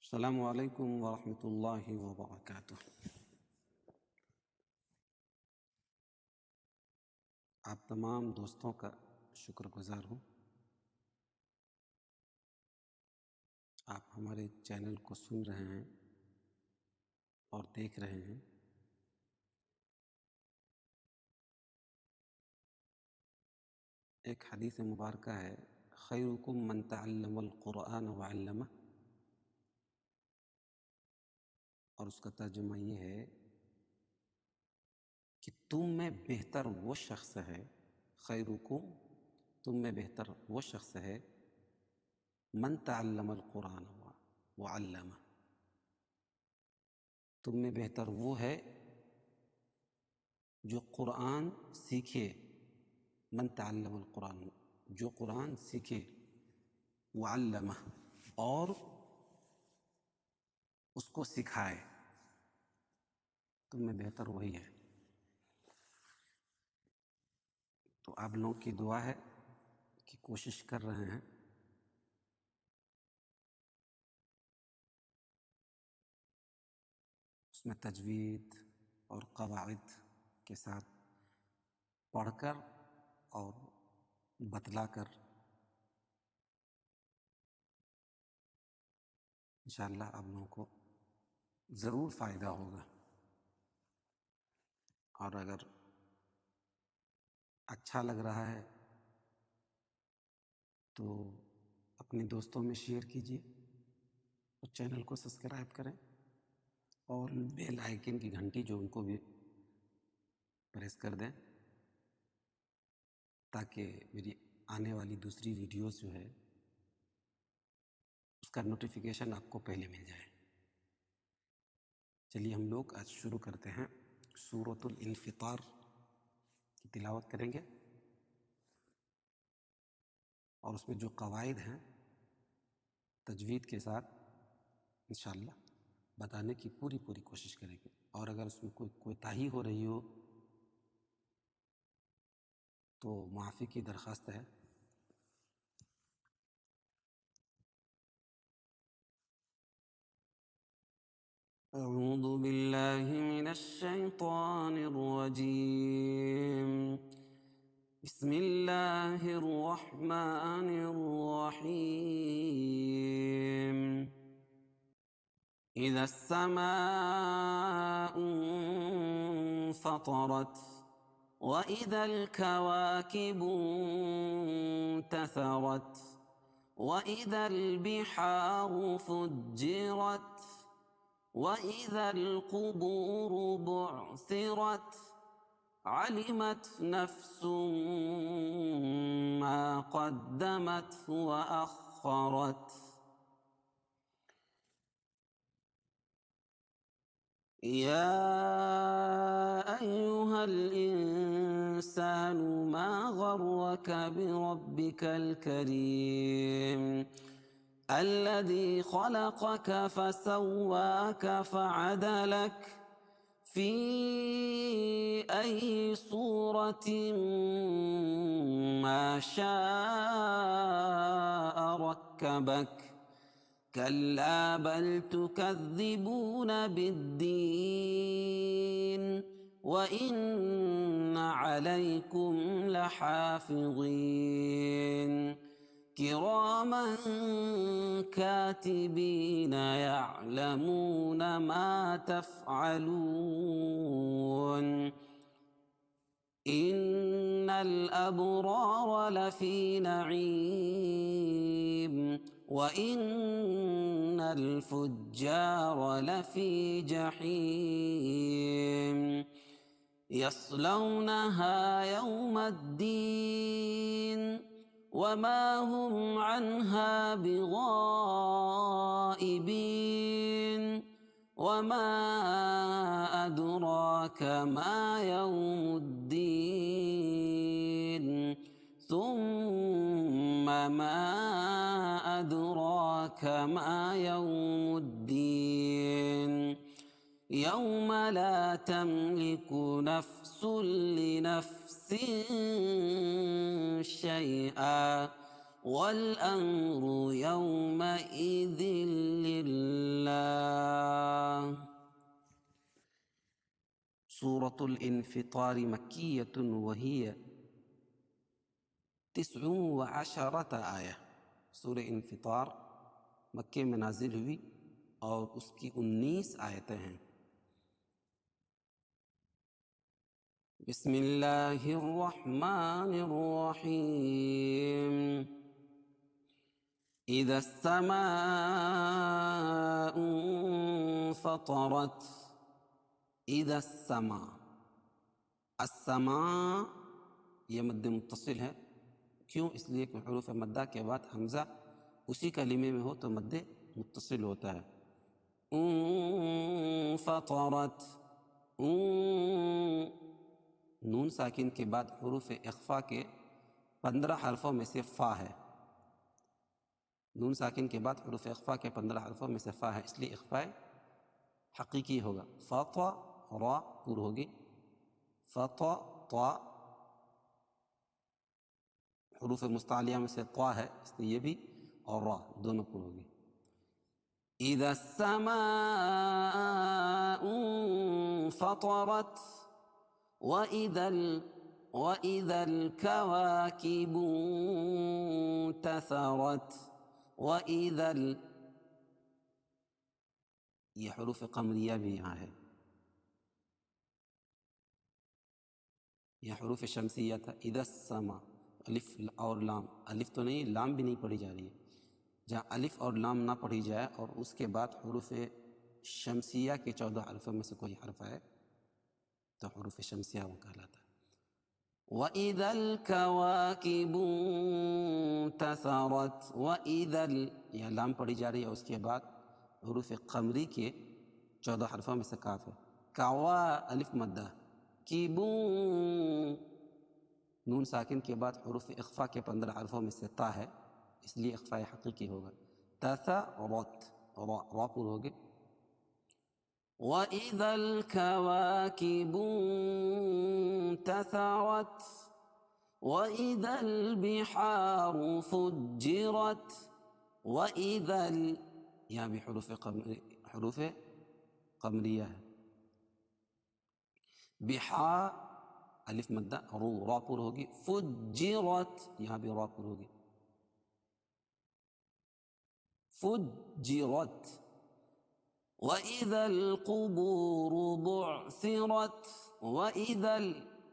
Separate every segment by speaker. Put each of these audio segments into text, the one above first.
Speaker 1: السلام علیکم ورحمۃ اللہ وبرکاتہ۔ آپ تمام دوستوں کا شکر گزار ہوں۔ آپ ہمارے چینل کو سن رہے ہیں اور دیکھ رہے ہیں۔ ایک حدیث مبارکہ ہے، خیرکم من تعلم القرآن وعلمہ، اور اس کا ترجمہ یہ ہے کہ تم میں بہتر وہ شخص ہے، خیرکم تم میں بہتر وہ شخص ہے، من تعلم القرآن وعلمہ، تم میں بہتر وہ ہے جو قرآن سیکھے، من تعلم القرآن جو قرآن سیکھے، وعلمہ اور اس کو سکھائے، تم میں بہتر وہی ہے۔ تو آپ لوگوں کی دعا ہے کہ کوشش کر رہے ہیں اس میں تجوید اور قواعد کے ساتھ پڑھ کر اور بتلا کر انشاءاللہ آپ لوگوں کو ضرور فائدہ ہوگا۔ اور اگر اچھا لگ رہا ہے تو اپنے دوستوں میں شیئر کیجیے اور چینل کو سبسکرائب کریں اور بیل آئیکن کی گھنٹی جو ان کو بھی پریس کر دیں تاکہ میری آنے والی دوسری ویڈیوز جو ہے اس کا نوٹیفیکیشن آپ کو پہلے مل جائے۔ چلیے ہم لوگ آج شروع کرتے ہیں۔ سورۃ الانفطار کی تلاوت کریں گے اور اس میں جو قواعد ہیں تجوید کے ساتھ انشاءاللہ بتانے کی پوری کوشش کریں گے، اور اگر اس میں کوئی کوتاہی ہو رہی ہو تو معافی کی درخواست ہے۔ اعوذ باللہ من الشیطان الرجیم، بسم اللہ الرحمن الرحیم۔ اذا السماء انفطرت وإذا الكواكب انتثرت وإذا البحار فجرت وإذا القبور بعثرت علمت نفس ما قدمت وأخرت يا أيها الإنسان ما غرك بربك الكريم الذي خلقك فسواك فعدلك في أي صورة ما شاء ركبك كلا بل تكذبون بالدين وإن عليكم لحافظين كراما كاتبين يعلمون ما تفعلون إن الأبرار لفي نعيم وإن الفجار لفي جحيم يصلونها يوم الدين وما هم عنها بغائبين وما أدراك ما يوم الدين ثم ما أدراك ما يوم الدين يوم لا تملك نفس لنفس شيئا والأمر يومئذ لله سورة الانفطار مكية وهي 19 آیہ. سورہ انفطار مکے میں نازل ہوئی اور اس کی 19 آیتیں ہیں. بسم اللہ الرحمن الرحیم. اذا السماء انفطرت. اذا السماء، السماء یہ مد متصل ہے. کیوں؟ اس لیے کہ حروف مدہ کے بعد حمزہ اسی کلمے میں ہو تو مد متصل ہوتا ہے. انفطرت، نون ساکن کے بعد حروف اخفا کے 15 حرفوں میں سے فا ہے. نون ساکن کے بعد حروف اخفا کے 15 حرفوں میں سے فا ہے، اس لیے اخفاء حقیقی ہوگا. فطا را پور ہوگی، فطا طا حروف مستعلیہ میں سے طا ہے اس لیے یہ بھی، اور را دونوں پور ہوگی. اذا السماء انفطرت وإذا الكواكب انتثرت یہ حروف قمریہ بھی یہاں ہے. یہ حروف شمسیہ تھا. اذا السماء، الف اور لام، الف تو نہیں، لام بھی نہیں پڑھی جا رہی ہے. جہاں الف اور لام نہ پڑھی جائے اور اس کے بعد حروف شمسیہ کے 14 حرفوں میں سے کوئی حرف ہے تو حروف شمسیہ وہ کہلاتا ہے. وَإِذَا الْكَوَاكِبُ انتثرت. وَإِذَا یہ لام پڑھی جا رہی ہے، اس کے بعد حروف قمری کے 14 حرفوں میں سے کاف ہے. کوا الف مدہ، کیبو نون ساکن کے بعد حروف اخفا کے 15 حرفوں میں سے تا ہے، اس لیے اخفاء حقیقی ہوگا. تثرت را پور ہوگی. وَإِذَا الْكَوَاكِبُ انتثرت وَإِذَا الْبِحَارُ فُجِّرت. وَإِذَا یہاں بھی حروف قمریہ ہے. بحا الف مدہ، را پور ہوگی. فجرت یہاں بھی را پور ہوگی. فجرت. وَإِذَا الْقُبُورُ بُعْثِرَتْ. وَإِذَا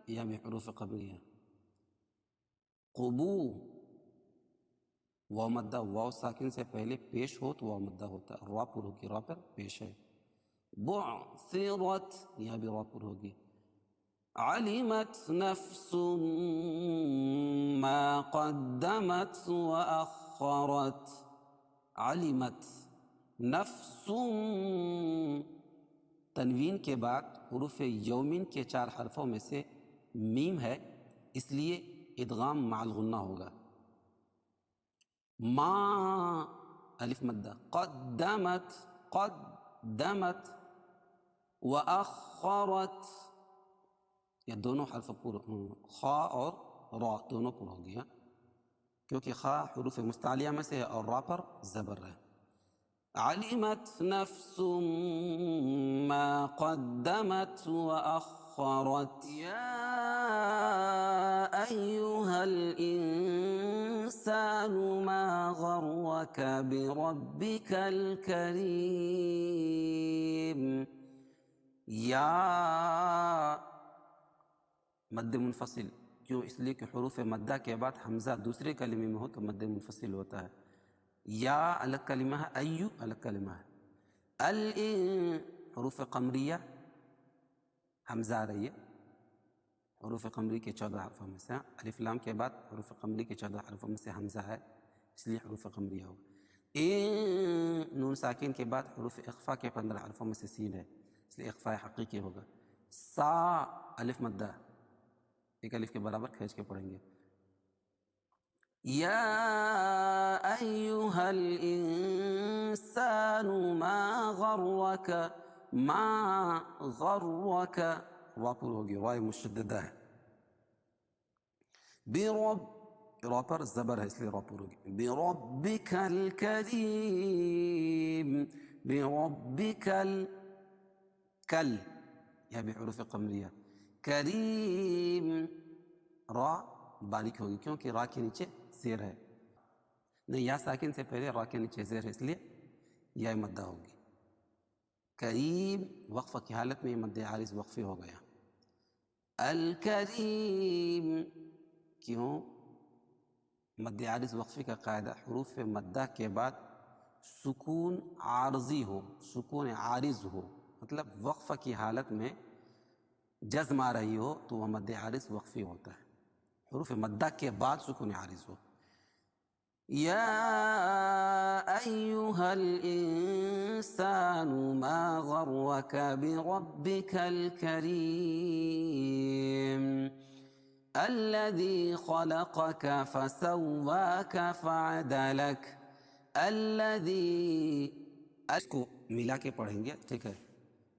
Speaker 1: یہاں بھی حروف قمریہ. قبو واو مدہ، واو ساکن سے پہلے پیش ہو تو واو مدہ ہوتا ہے، را پور ہوگی، را پر پیش ہے. بعثرت یہاں بھی را پور ہوگی. علمت نفس ما قدمت وأخرت. علمت نفس، تنوین کے بعد حروف یومین کے 4 حرفوں میں سے میم ہے، اس لیے ادغام مع الغنہ ہوگا. ما الف مدہ، قدمت وأخرت یہ دونوں حرف پورا، خا اور را دونوں پورا ہو گیا کیونکہ خا حروف مستعلیہ میں سے ہے اور را پر زبر ہے. علمت نفس ما قدمت وأخرت. یا أيها الإنسان ما غرك بربك الكريم. یا مد منفصل، کیوں؟ اس لیے کہ حروف مدہ کے بعد حمزہ دوسرے کلمے میں ہو تو مد منفصل ہوتا ہے. یا الگ کلمہ ہے، ایو الگ کلمہ ہے. حروف قمریہ حمزہ آ رہی ہے حروف قمری کے 14 حرفوں میں سے. الف لام کے بعد حروف قمری کے 14 حرفوں میں سے حمزہ ہے، اس لیے حروف قمریہ ہوگا. نون ساکن کے بعد حروف اخفا کے 15 حرفوں میں سے سین ہے، اس لیے اخفاء حقیقی ہوگا. سا الف مدہ، ایک الف کے برابر کھینچ کے پڑھیں گے. یا ایہا الانسان ما غرک، ما غرک را پور ہوگی، رائے مشددہ ہے. برب، را پر زبر ہے اس لیے را پور ہوگی. بربک الکریم. بربک کل یہ بھی حروف قمریہ. کریم، را باریک ہوگی کیونکہ را کے نیچے زیر ہے، نہیں یا ساکن سے پہلے را کے نیچے زیر ہے اس لیے یا مدہ ہوگی. کریم وقفہ کی حالت میں مد عارض وقفی ہو گیا. الکریم، کیوں؟ مد عارض وقفی کا قاعدہ حروف مدہ کے بعد سکون عارضی ہو، سکون عارض ہو، مطلب وقفہ کی حالت میں جزم آ رہی ہو تو وہ مد عارض وقفی ہوتا ہے. حروف مدہ کے بعد سکون عارض ہو. یا ایہا الانسان ما غرک بربک الکریم الذی خلقک فسواک فعدلک. الذی، اس کو ملا کے پڑھیں گے، ٹھیک ہے،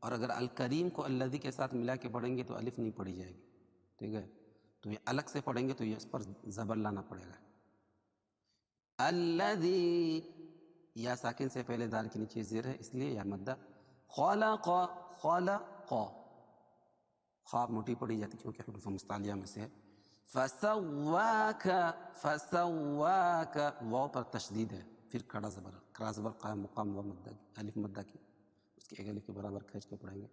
Speaker 1: اور اگر الکریم کو الذی کے ساتھ ملا کے پڑھیں گے تو الف نہیں پڑھی جائے گی، ٹھیک ہے، تو یہ الگ سے پڑھیں گے تو یہ اس پر زبر لانا پڑے گا. الذی، یا ساکن سے پہلے دال کے نیچے زیر ہے اس لیے یا مدہ. خلق، خلق، خاء موٹی پڑھی جاتی کیونکہ حروف مستعلیہ میں سے ہے. فسواک، فسواک، واو پر تشدید ہے، پھر کھڑا زبر، کھڑا زبر قائم مقام و مدہ الف مدہ کی، اس کی ایک الف کے برابر کھینچ کے پڑھیں گے.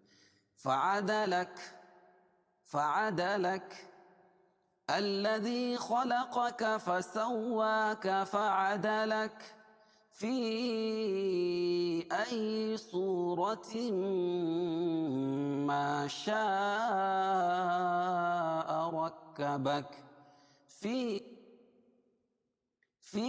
Speaker 1: فعدلک، فعدلک، الذی خلقک فسواک فعدلک فی ای صورت ما شاء رکبک. فی، فی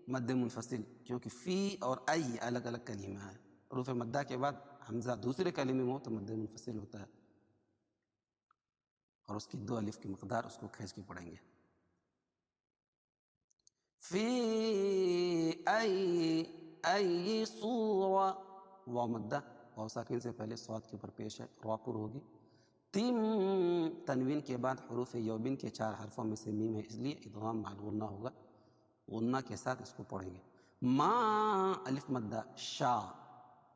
Speaker 1: مد منفصل کیونکہ فی اور ای الگ الگ کلمہ ہے. حروف مدہ کے بعد حمزہ دوسرے کلمے میں ہو تو مد منفصل ہوتا ہے اور اس کی دو الف کی مقدار اس کو کھینچ کے پڑھیں گے. فی ای صورہ، واو مدہ، واو ساکن سے پہلے صاد کے اوپر پیش ہے، را پر ہوگی. تم، تنوین کے بعد حروف یوبین کے 4 حرفوں میں سے میم ہے اس لیے ادغام مع الغنہ ہوگا، غنہ کے ساتھ اس کو پڑھیں گے. ما، الف مدہ، شا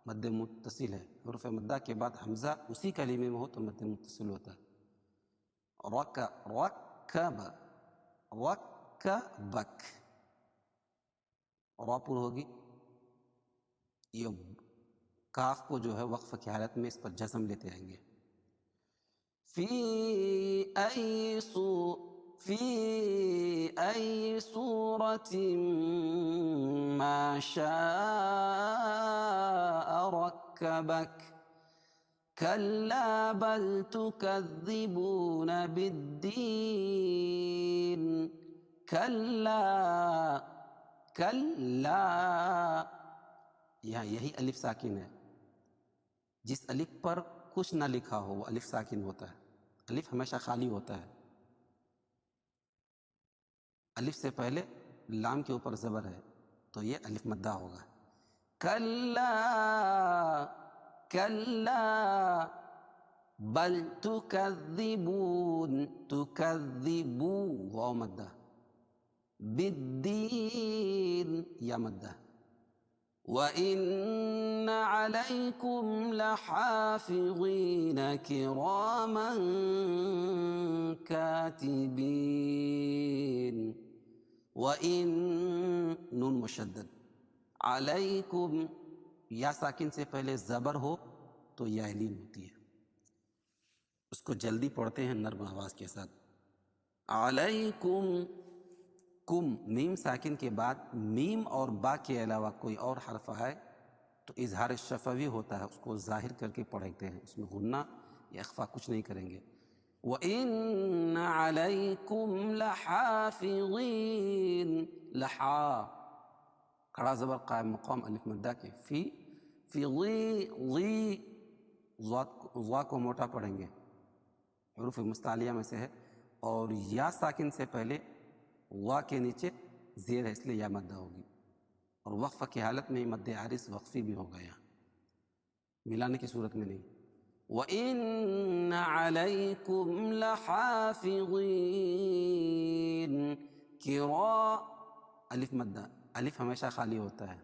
Speaker 1: مد متصل ہے، حروف مدہ کے بعد حمزہ اسی کلمے میں ہو تو مد متصل ہوتا ہے. رکب، رکبک، را پر ہوگی. یہ کاف کو جو ہے وقف کی حالت میں اس پر جزم لیتے آئیں گے. فی ای صورت ما شاء رکبک کلا بل تکذبون بالدین. کلا، کلا، یہاں یہی الف ساکن ہے، جس الف پر کچھ نہ لکھا ہو وہ الف ساکن ہوتا ہے. الف ہمیشہ خالی ہوتا ہے. الف سے پہلے لام کے اوپر زبر ہے تو یہ الف مدہ ہوگا. کلا، کلا بل تکذبون، تکذبو واو مدہ، بالدین یا مدہ. وَإِنَّ عَلَيْكُمْ لَحَافِظِينَ كِرَامًا كَاتِبِينَ. وَإِن، نون مشدد، علیکم، یا ساکن سے پہلے زبر ہو تو یا لین ہوتی ہے، اس کو جلدی پڑھتے ہیں نرم آواز کے ساتھ. علیکم، کم، میم ساکن کے بعد میم اور با کے علاوہ کوئی اور حرف آئے تو اظہار شفوی ہوتا ہے، اس کو ظاہر کر کے پڑھتے ہیں، اس میں غنہ یا اخفا کچھ نہیں کریں گے. وَإِنَّ عَلَيْكُمْ لَحَافِظِينَ، لحا کھڑا زبر قائم مقام الف مدہ کے. فی، فی غی، غی، ضا کو موٹا پڑھیں گے، حروف مستعلیہ میں سے ہے، اور یا ساکن سے پہلے وا کے نیچے زیر ہے اس لیے یا مدہ ہوگی. اور وقفہ کی حالت میں مد عارض وقفی بھی ہو گیا، ملانے کی صورت میں نہیں. وَإِنَّ عَلَيْكُمْ لَحَافِظِينَ الف مدہ، الف ہمیشہ خالی ہوتا ہے،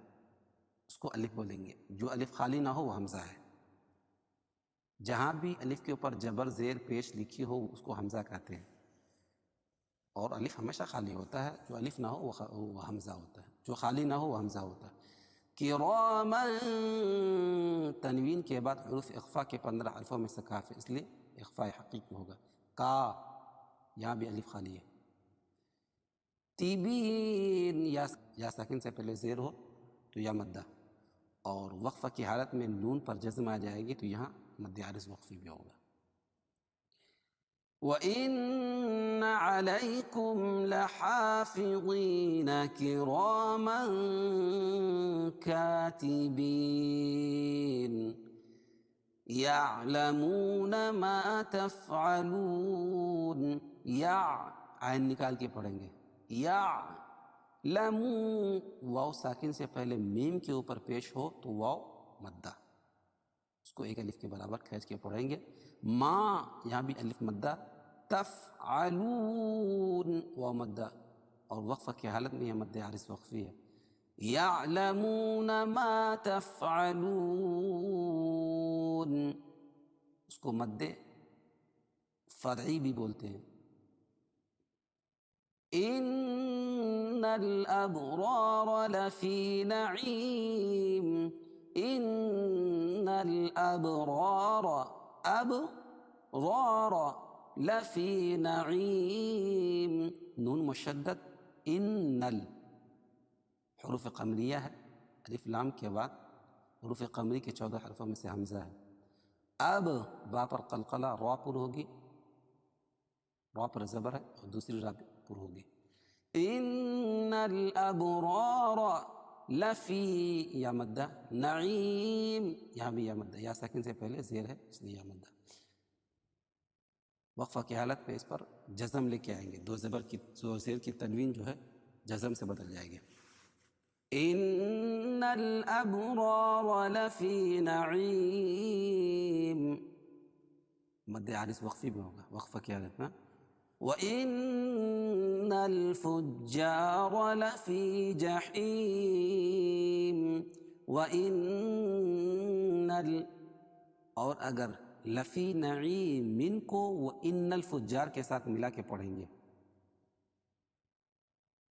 Speaker 1: اس کو الف بولیں گے، جو الف خالی نہ ہو وہ حمزہ ہے. جہاں بھی الف کے اوپر جبر زیر پیش لکھی ہو اس کو حمزہ کہتے ہیں، اور الف ہمیشہ خالی ہوتا ہے، جو الف نہ ہو وہ حمزہ ہوتا ہے، جو خالی نہ ہو وہ حمزہ ہوتا ہے۔ کراماً، تنوین کے بعد حروف اخفا کے 15 حرفوں میں سے کاف ہے، اس لیے اخفاء حقیقی ہوگا۔ کا، یہاں بھی الف خالی ہے۔ تیبین، یا ساکن سے پہلے زیر ہو تو یا مدہ، اور وقفہ کی حالت میں نون پر جزم آ جائے گی تو یہاں مد عارض وقفی بھی ہوگا۔ وَإِنَّ عَلَيْكُمْ لَحَافِظِينَ كِرَامًا كَاتِبِينَ يَعْلَمُونَ مَا تَفْعَلُونَ، عین نکال کے پڑھیں گے، یعلمون، واو ساکن سے پہلے میم کے اوپر پیش ہو تو واو مدہ، اس کو ایک الف کے برابر کھینچ کے پڑھیں گے۔ ما، یہاں بھی الف مدہ، تفعلون، واو مدہ، اور وقفہ کی حالت میں یہ مد عارض وقفی ہے۔ یعلمون ما تفعلون، اس کو مد فرعی بھی بولتے ہیں۔ ان الابرار لفی نعیم، ان الابرار، ابرار، لفی نعیم، نون مشدد، ان حروف قمریہ ہے، الف لام کے بعد حروف قمری کے 14 حرفوں میں سے حمزہ ہے۔ اب با پر قلقلہ، را پر ہوگی، را پر زبر ہے اور دوسری را پر ہوگی۔ ان الابرار لفی، یا مدہ، نعیم، یہاں بھی یا مدہ، یا ساکن سے پہلے زیر ہے اس لیے یا مدہ۔ وقفہ کی حالت پہ اس پر جزم لے کے آئیں گے، دو زیر کی تنوین جو ہے جزم سے بدل جائے گی۔ ان الابرار لفی نعیم، مد عارض وقفی بھی ہوگا وقفہ کی حالت میں۔ وَإِنَّ الْفُجَّارَ لَفِي جَحِيمٍ، اور اگر لفی نعیم کو وَإِنَّ الْفُجَّار کے ساتھ ملا کے پڑھیں گے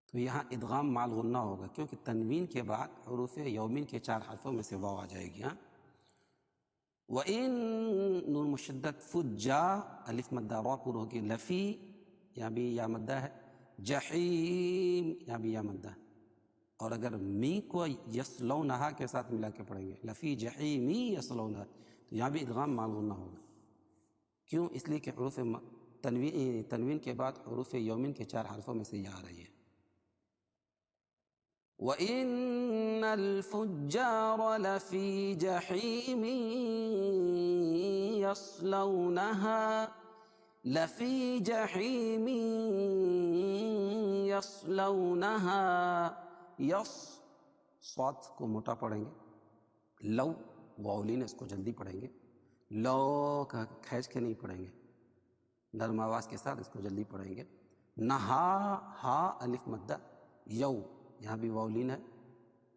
Speaker 1: تو یہاں ادغام مع الغنہ ہوگا، کیونکہ تنوین کے بعد حروف یومین کے 4 حرفوں میں سے واو آ جائے گی۔ وَإِن، نون مشدد، فجا، الف مدہ، را پر ہوگی، لفی، یہاں بھی یا مدہ ہے، جحیم، یہاں بھی یا مدہ، اور اگر می کو یصلونہا کے ساتھ ملا کے پڑھیں گے، لفی جحیمی یصلونہا، تو یہاں بھی ادغام مع الغنہ ہوگا۔ کیوں؟ اس لیے کہ حروف تنوین کے بعد حروف یومین کے 4 حرفوں میں سے یہ آ رہی ہے۔ وَإِنَّ الْفُجَّارَ لَفِي جَحِيمٍ يَصْلَوْنَهَا، لَفِي جَحِيمٍ يَصْلَوْنَهَا، صاد کو موٹا پڑھیں گے، لو، واولین اس کو جلدی پڑھیں گے، لو کا کھینچ کے نہیں پڑھیں گے، نرم آواز کے ساتھ اس کو جلدی پڑھیں گے۔ نہا، ہا الف مدہ، یو، یہاں بھی واولین ہے،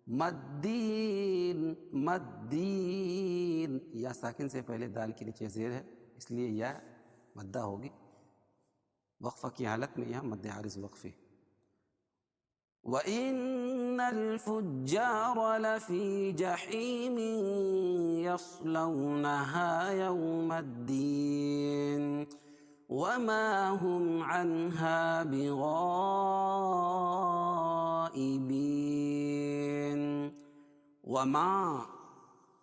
Speaker 1: مدین، مدین، یا ساکن سے پہلے دال کے نیچے زیر ہے اس لیے یا مدہ ہوگی، وقفہ کی حالت میں یہاں مد عارض وقفی۔ وَإِنَّ الْفُجَّارَ لَفِي جَحِيمٍ يَصْلَوْنَهَا يَوْمَ الدِّينِ وَمَا هُمْ عَنْهَا بِغَائِبِينَ، وما،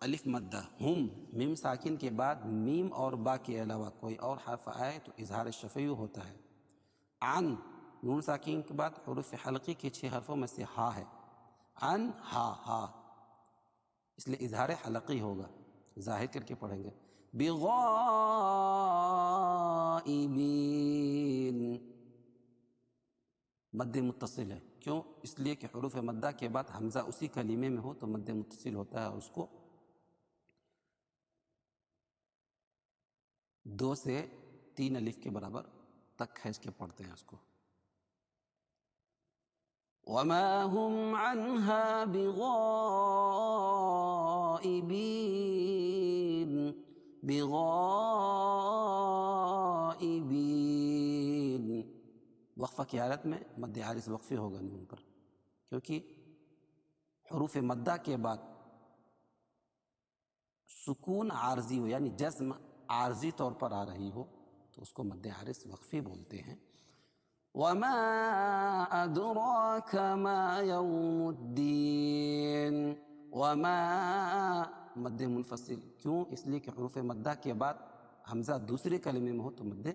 Speaker 1: الف مدہ، ہم، میم ساکن کے بعد میم اور با کے علاوہ کوئی اور حرف آئے تو اظہار شفیع ہوتا ہے۔ عن، نون ساکن کے بعد حروف حلقی کے 6 حرفوں میں سے ہا ہے، عن ہا، ہا، اس لیے اظہار حلقی ہوگا، ظاہر کر کے پڑھیں گے۔ بغائبین، مد متصل ہے، کیوں؟ اس لیے کہ حروف مدہ کے بعد حمزہ اسی کلمے میں ہو تو مد متصل ہوتا ہے، اور اس کو 2 سے 3 الف کے برابر تک کھینچ کے پڑھتے ہیں اس کو۔ وَمَا هُمْ عَنْهَا بِغَائِبِينَ، بغائبین. وقفہ کی حالت میں مد عارض وقفی ہوگا نون پر، کیونکہ حروف مدہ کے بعد سکون عارضی ہو یعنی جزم عارضی طور پر آ رہی ہو تو اس کو مد عارض وقفی بولتے ہیں. وما ادراک ما یوم الدین. وما مد منفصل، کیوں؟ اس لیے کہ حروف مدہ کے بعد حمزہ دوسرے کلمے میں ہو تو مد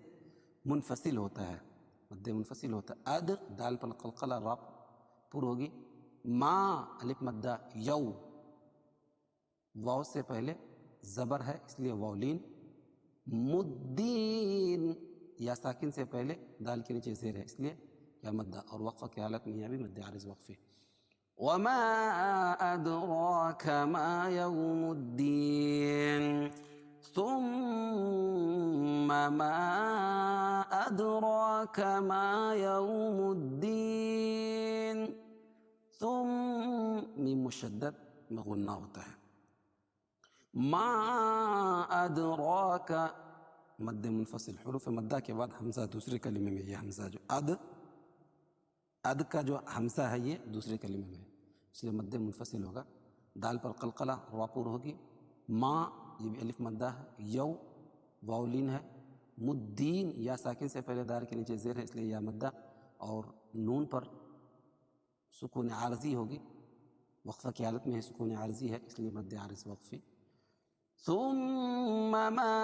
Speaker 1: منفصل ہوتا ہے، مد منفصل ہوتا ہے. اد دال پر قلقلہ را پر ہوگی. ما الف مدہ یو، واو سے پہلے زبر ہے اس لیے واولین. مدین یا ساکن سے پہلے دال کے نیچے زیر ہے اس لیے یا مدہ، اور وقفہ کی حالت میں یہاں بھی مد عارض وقفی. وما ادراک ما یوم الدین. ثم ما ادراک ما یوم الدین. ثم میم مشدد میں غنہ ہوتا ہے. ما ادراک مد منفصل، حروف مدہ کے بعد حمزہ دوسرے کلمے میں، یہ حمزہ جو اد کا جو حمزہ ہے یہ دوسرے کلمے میں اس لیے مد منفصل ہوگا. دال پر قلقلہ را پر ہوگی. ما یہ بھی الف مدہ ہے. یو واولین ہے. مدین یا ساکن سے پہلے دال کے نیچے زیر ہے اس لیے یا مدہ، اور نون پر سکون عارضی ہوگی، وقفہ کی حالت میں سکون عارضی ہے اس لیے مد عارض وقفی. ثم ما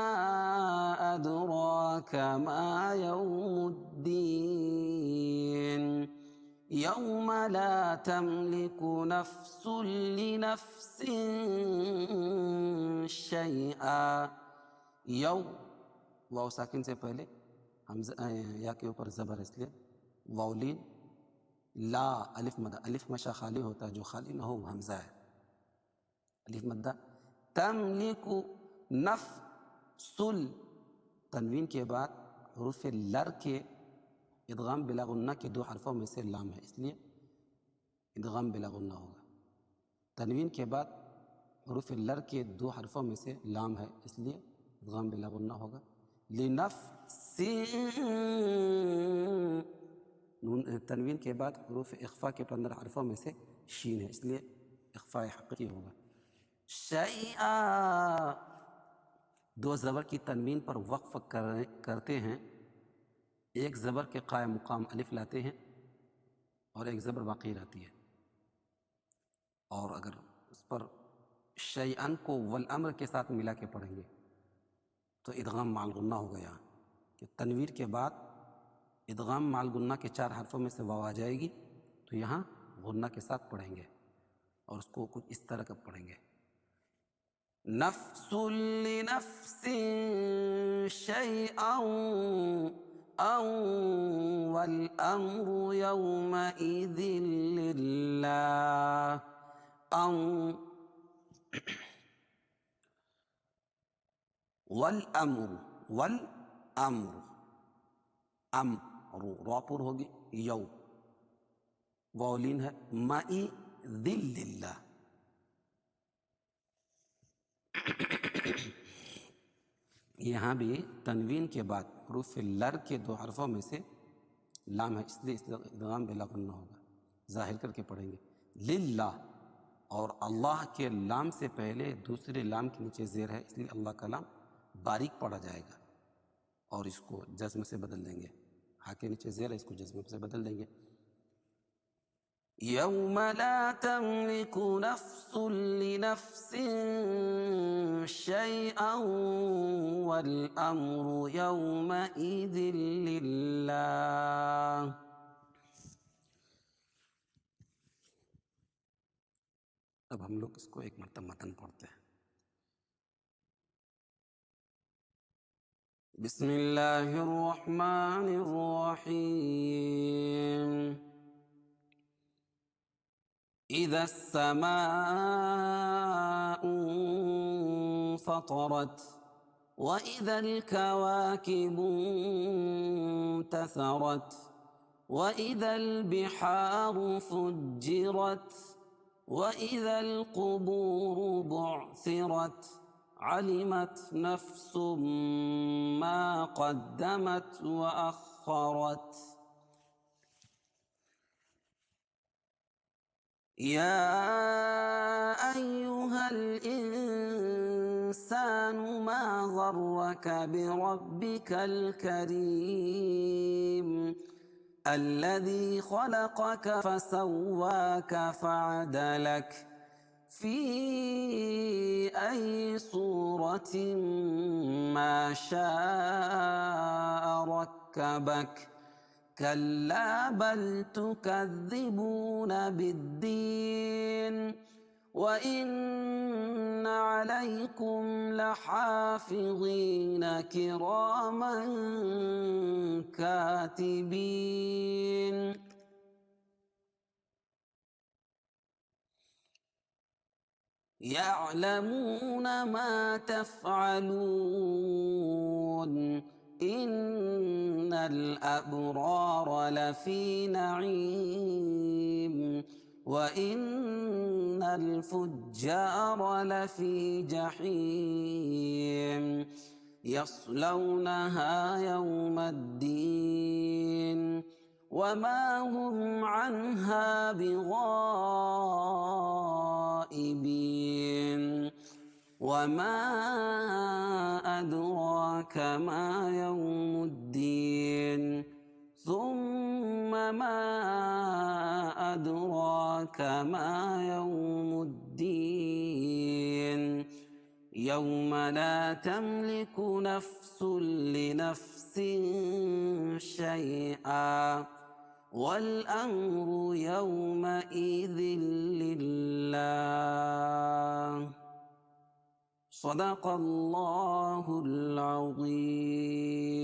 Speaker 1: ادراک ما یوم الدین. یوم لا تملک نفس لنفس شیئا. یو واو ساکن سے پہلے حمزہ یا کے اوپر زبر اس لیے واولین. لا الف مدہ، الف مشا خالی ہوتا ہے، جو خالی نہ ہو وہ حمزہ ہے، الف مدہ. تملک نفس، تنوین کے بعد حروف لر کے ادغام بلا غنہ کے دو حرفوں میں سے لام ہے اس لیے ادغام بلا غنہ ہوگا. تنوین کے بعد حروف لر کے دو حرفوں میں سے لام ہے اس لیے ادغام بلا غنہ ہوگا. لنفس، تنوین کے بعد حروف اخفا کے 15 حرفوں میں سے شین ہے اس لیے اخفاء حقیقی ہوگا. شیئا، دو زبر کی تنوین پر وقف کرتے ہیں، ایک زبر کے قائم مقام الف لاتے ہیں اور ایک زبر باقی رہتی ہے. اور اگر اس پر شیئن کو والامر کے ساتھ ملا کے پڑھیں گے تو ادغام مع الغنہ ہوگا. یہاں کہ تنویر کے بعد ادغام مع الغنہ کے 4 حرفوں میں سے واو آ جائے گی تو یہاں غنہ کے ساتھ پڑھیں گے اور اس کو کچھ اس طرح کا پڑھیں گے. نفس لنفس شیئا والامر یومئذ للہ. والامر، والامر امر را پر ہوگی. یو واولین ہے. مئی ذل اللہ. یہاں بھی تنوین کے بعد حروف لر کے 2 حرفوں میں سے لام ہے اس لیے ادغام بلا غنہ ہوگا، ظاہر کر کے پڑھیں گے. للہ، اور اللہ کے لام سے پہلے دوسرے لام کے نیچے زیر ہے اس لیے اللہ کا لام باریک پڑھا جائے گا اور اس کو جزم سے بدل دیں گے. ہا کے نیچے زیر ہے اس کو جزم سے بدل دیں گے. یوم لا تملک نفس لنفس شیئا والامر یومئذ للہ. اب ہم لوگ اس کو ایک مرتبہ متن پڑھتے ہیں. بسم اللہ الرحمن الرحیم. اذا السماء انفطرت واذا الكواكب انتثرت واذا البحار فجرت وَإِذَا الْقُبُورُ بُعْثِرَتْ علمت نفس ما قدمت وأخرت. يا أيها الإنسان ما غرك بربك الكريم الذي خلقك فسواك فعدلك في أي صورة ما شاء ركبك. كلا بل تكذبون بالدين وإن عليكم لحافظين كراما كاتبين يعلمون ما تفعلون. إن الأبرار لفي نعيم وإن الفجار لفي جحيم يصلونها يوم الدين وما هم عنها بغائبين. وما أدراك ما يوم الدين ثم ما أدراك ما يوم الدين يوم لا تملك نفس لنفس شيئا والأمر يومئذ لله. صدق الله العظيم.